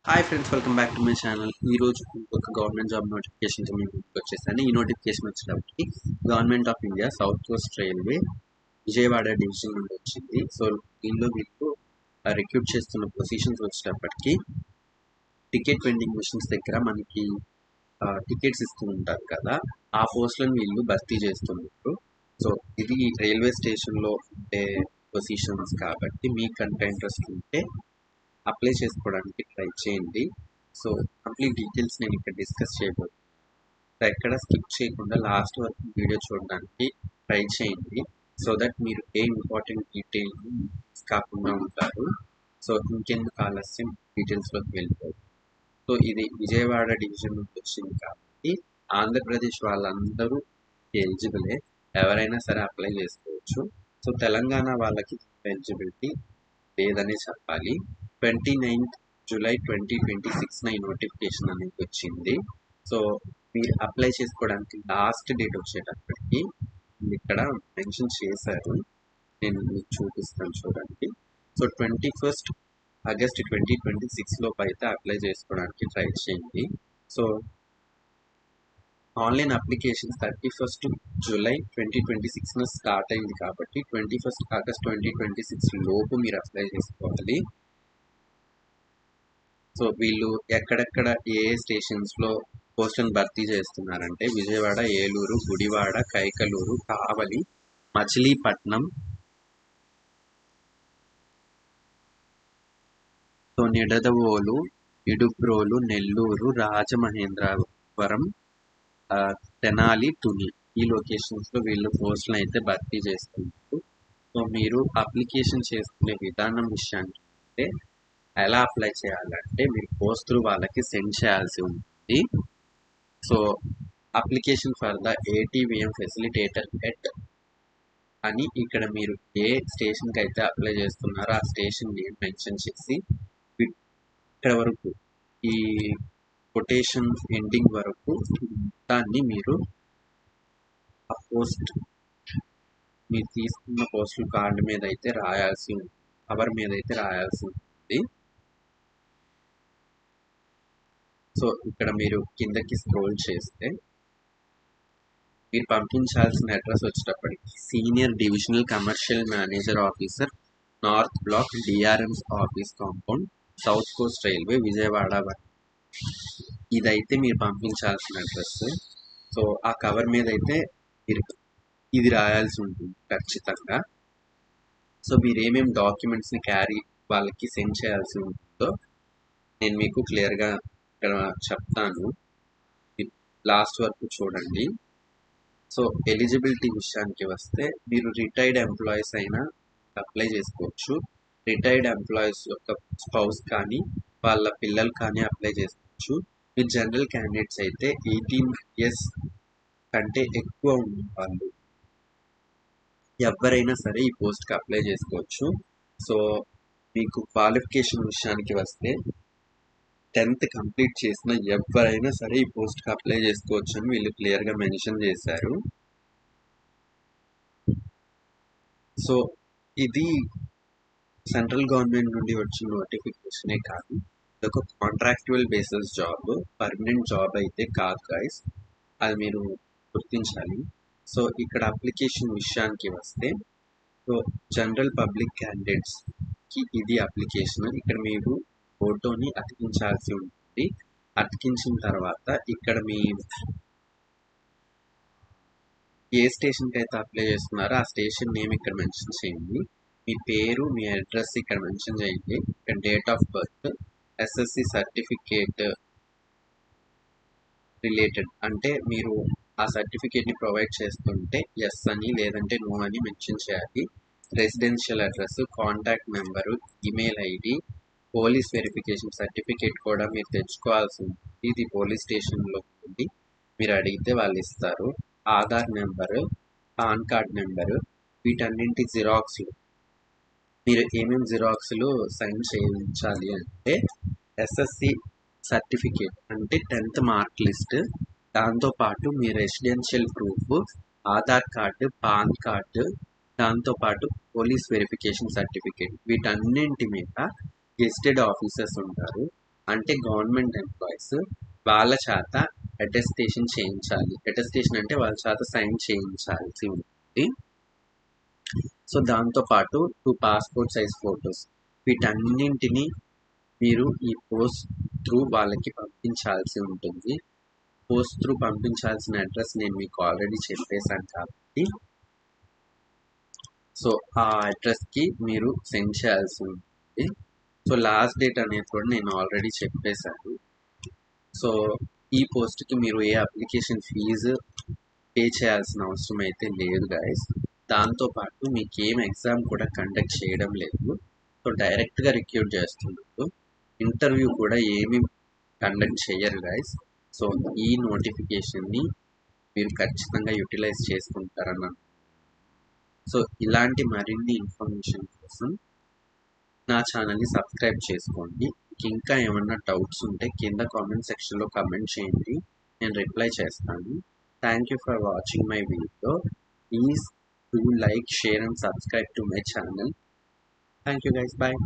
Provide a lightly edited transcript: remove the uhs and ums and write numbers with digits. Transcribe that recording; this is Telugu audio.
Hi friends, welcome back to my channel. ఈరోజు ఒక గవర్నమెంట్ జాబ్ నోటిఫికేషన్తో మీకు వచ్చేసాను. ఈ నోటిఫికేషన్ వచ్చేటప్పటికి government of India south coast railway Vijayawada division నుండి వచ్చింది. సో దీనిలో మీకు రిక్రూట్ చేస్తున్న పొజిషన్స్ వచ్చేటప్పటికి టికెట్ వెండింగ్ మిషన్స్ దగ్గర మనకి టికెట్స్ ఇస్తూ ఉంటారు కదా, ఆ పోస్టులను వీళ్ళు భర్తీ చేస్తున్నారు. సో ఇది రైల్వే స్టేషన్లో ఉండే పొజిషన్స్ కాబట్టి మీకంటే ఇంట్రెస్ట్ ఉంటే అప్లై చేసుకోవడానికి ట్రై చేయండి. సో కంప్లీట్ డీటెయిల్స్ నేను ఇక్కడ డిస్కస్ చేయబోతున్నాను. ఎక్కడ స్కిప్ చేయకుండా లాస్ట్ వరకు వీడియో చూడడానికి ట్రై చేయండి. సో దట్ మీరు ఏ ఇంపార్టెంట్ డీటెయిల్ కాకుండా ఉంటారు. సో ఇంకెందుకు ఆలస్యం, డీటెయిల్స్లోకి వెళ్ళిపోదు. సో ఇది విజయవాడ డివిజన్ నుంచి వచ్చింది కాబట్టి ఆంధ్రప్రదేశ్ వాళ్ళందరూ ఎలిజిబులే, ఎవరైనా సరే అప్లై చేసుకోవచ్చు. సో తెలంగాణ వాళ్ళకి ఎలిజిబిలిటీ లేదని చెప్పాలి. 29th జూలై 2026 ఈ నోటిఫికేషన్ అనేది వచ్చింది. సో మీరు అప్లై చేసుకోవడానికి లాస్ట్ డేట్ వచ్చేటప్పటికి ఇక్కడ మెన్షన్ చేశారు, నేను మీకు చూపిస్తాను చూడండి. సో 21st ఆగస్ట్ 2026 లోపు అయితే అప్లై చేసుకోవడానికి ట్రై చేయండి. So online application 31st July 2026 start అయింది కాబట్టి 21st ఆగస్ట్ 2026 లోపు మీరు అప్లై చేసుకోవాలి. సో వీళ్ళు ఎక్కడెక్కడ ఏ స్టేషన్స్లో పోస్టులను భర్తీ చేస్తున్నారంటే విజయవాడ, ఏలూరు, గుడివాడ, కైకలూరు, కావలి, మచిలీపట్నం, సో నిడదవోలు, ఇడుబ్రోలు, నెల్లూరు, రాజమహేంద్రవరం, తెనాలి, తుని, ఈ లొకేషన్స్లో వీళ్ళు పోస్టులను అయితే భర్తీ చేస్తున్నారు. సో మీరు అప్లికేషన్ చేసుకునే విధానం విషయానికి అంటే ఎలా అప్లై చేయాలంటే మీరు పోస్టులు వాళ్ళకి సెండ్ చేయాల్సి ఉంటుంది. So application for the ATVM facilitator at అని ఇక్కడ మీరు ఏ స్టేషన్కి అయితే అప్లై చేస్తున్నారో ఆ స్టేషన్ నేమ్ మెన్షన్ చేసి ఇక్కడ వరకు ఈ కొటేషన్ ఎండింగ్ వరకు దాన్ని మీరు ఆ పోస్ట్ మీరు తీసుకున్న పోస్టుల కార్డు మీద అయితే రాయాల్సి ఉంటుంది, కవర్ మీద అయితే రాయాల్సి ఉంటుంది. సో ఇక్కడ మీరు కిందకి స్క్రోల్ చేస్తే మీరు పంపించాల్సిన అడ్రస్ వచ్చేటప్పటికి senior divisional commercial manager officer, north block, DRM's office compound, south coast railway, Vijayawada. ఇదైతే మీరు పంపించాల్సిన అడ్రస్. సో ఆ కవర్ మీద అయితే మీరు ఇది రాయాల్సి ఉంటుంది ఖచ్చితంగా. సో మీరు ఏమేమి డాక్యుమెంట్స్ని క్యారీ వాళ్ళకి సెండ్ చేయాల్సి ఉంటుందో నేను మీకు క్లియర్గా ఇక్కడ చెప్తాను, లాస్ట్ వరకు చూడండి. సో ఎలిజిబిలిటీ విషయానికి వస్తే మీరు రిటైర్డ్ ఎంప్లాయీస్ అయినా అప్లై చేసుకోవచ్చు. రిటైర్డ్ ఎంప్లాయీస్ యొక్క స్పౌస్ కానీ వాళ్ళ పిల్లలు కానీ అప్లై చేసుకోవచ్చు. మీరు జనరల్ క్యాండిడేట్స్ అయితే 18 years కంటే ఎక్కువ ఉన్న వాళ్ళు ఎవరైనా సరే ఈ పోస్ట్కి అప్లై చేసుకోవచ్చు. సో మీకు క్వాలిఫికేషన్ విషయానికి వస్తే 10th కంప్లీట్ చేసిన ఎవరైనా సరే ఈ పోస్ట్కి అప్లై చేసుకోవచ్చు అని వీళ్ళు క్లియర్గా మెన్షన్ చేశారు. సో ఇది సెంట్రల్ గవర్నమెంట్ నుండి వచ్చిన నోటిఫికేషనే కాదు, ఇదొక contractual basis job, permanent job అయితే కాదు గైస్, అది మీరు గుర్తించాలి. సో ఇక్కడ అప్లికేషన్ విషయానికి వస్తే సో జనరల్ పబ్లిక్ క్యాండిడేట్స్కి ఇది అప్లికేషన్. ఇక్కడ మీరు ఫోటోని అతికించాల్సి ఉంటుంది. అతికించిన తర్వాత ఇక్కడ మీ ఏ స్టేషన్కి అయితే అప్లై చేస్తున్నారో ఆ స్టేషన్ నేమ్ ఇక్కడ మెన్షన్ చేయండి. మీ పేరు, మీ అడ్రస్ ఇక్కడ మెన్షన్ చేయండి. ఇక్కడ date of birth, SSC certificate related అంటే మీరు ఆ సర్టిఫికేట్ని ప్రొవైడ్ చేస్తుంటే ఎస్ అని లేదంటే నో అని మెన్షన్ చేయాలి. Residential address, contact number, email ID, police verification certificate కూడా మీరు తెచ్చుకోవాల్సి ఉంటుంది. ఇది పోలీస్ స్టేషన్లో ఉంది, మీరు అడిగితే వాళ్ళు ఇస్తారు. Aadhaar number, pan card number, వీటన్నింటి జిరాక్స్లు మీరు ఏమేమి జిరాక్స్లు సైన్ చేయించాలి అంటే ఎస్ఎస్సి సర్టిఫికేట్ అంటే 10th మార్క్ లిస్ట్, దాంతోపాటు మీ residential proof, Aadhaar card, PAN card, దాంతోపాటు పోలీస్ వెరిఫికేషన్ సర్టిఫికేట్, వీటన్నింటి మీద గెస్టెడ్ ఆఫీసర్స్ ఉంటారు. అంటే గవర్నమెంట్ ఎంప్లాయీస్ వాళ్ళ చేత అటెస్టేషన్ చేయించాలి. అటెస్టేషన్ అంటే వాళ్ళ చేత సైన్ చేయించాల్సి ఉంటుంది. సో దాంతోపాటు 2 పాస్పోర్ట్ సైజ్ ఫొటోస్, వీటన్నింటినీ మీరు ఈ పోస్ట్ త్రూ వాళ్ళకి పంపించాల్సి ఉంటుంది. పోస్ట్ త్రూ పంపించాల్సిన అడ్రస్ నేను మీకు ఆల్రెడీ చెప్పేశాను కాబట్టి సో ఆ అడ్రస్కి మీరు సెండ్ చేయాల్సి ఉంటుంది. సో లాస్ట్ డేట్ అనేది కూడా నేను ఆల్రెడీ చెప్పేశాను. సో ఈ పోస్ట్కి మీరు ఏ అప్లికేషన్ ఫీజు పే చేయాల్సిన అవసరం అయితే లేదు గైస్. దాంతోపాటు మీకు ఏం ఎగ్జామ్ కూడా కండక్ట్ చేయడం లేదు. సో డైరెక్ట్గా రిక్రూట్ చేస్తున్నారు. ఇంటర్వ్యూ కూడా ఏమీ కండక్ట్ చేయరు గైస్. సో ఈ నోటిఫికేషన్ని మీరు ఖచ్చితంగా యూటిలైజ్ చేసుకుంటారన్న. సో ఇలాంటి మరిన్ని ఇన్ఫర్మేషన్ కోసం నా ఛానల్ని సబ్స్క్రైబ్ చేసుకోండి. ఇంకా ఏమన్నా డౌట్స్ ఉంటే కింద కామెంట్ సెక్షన్లో కామెంట్ చేయండి, నేను రిప్లై చేస్తాను. Thank you for watching my video. Please do like, share and subscribe to my channel. Thank you guys, bye.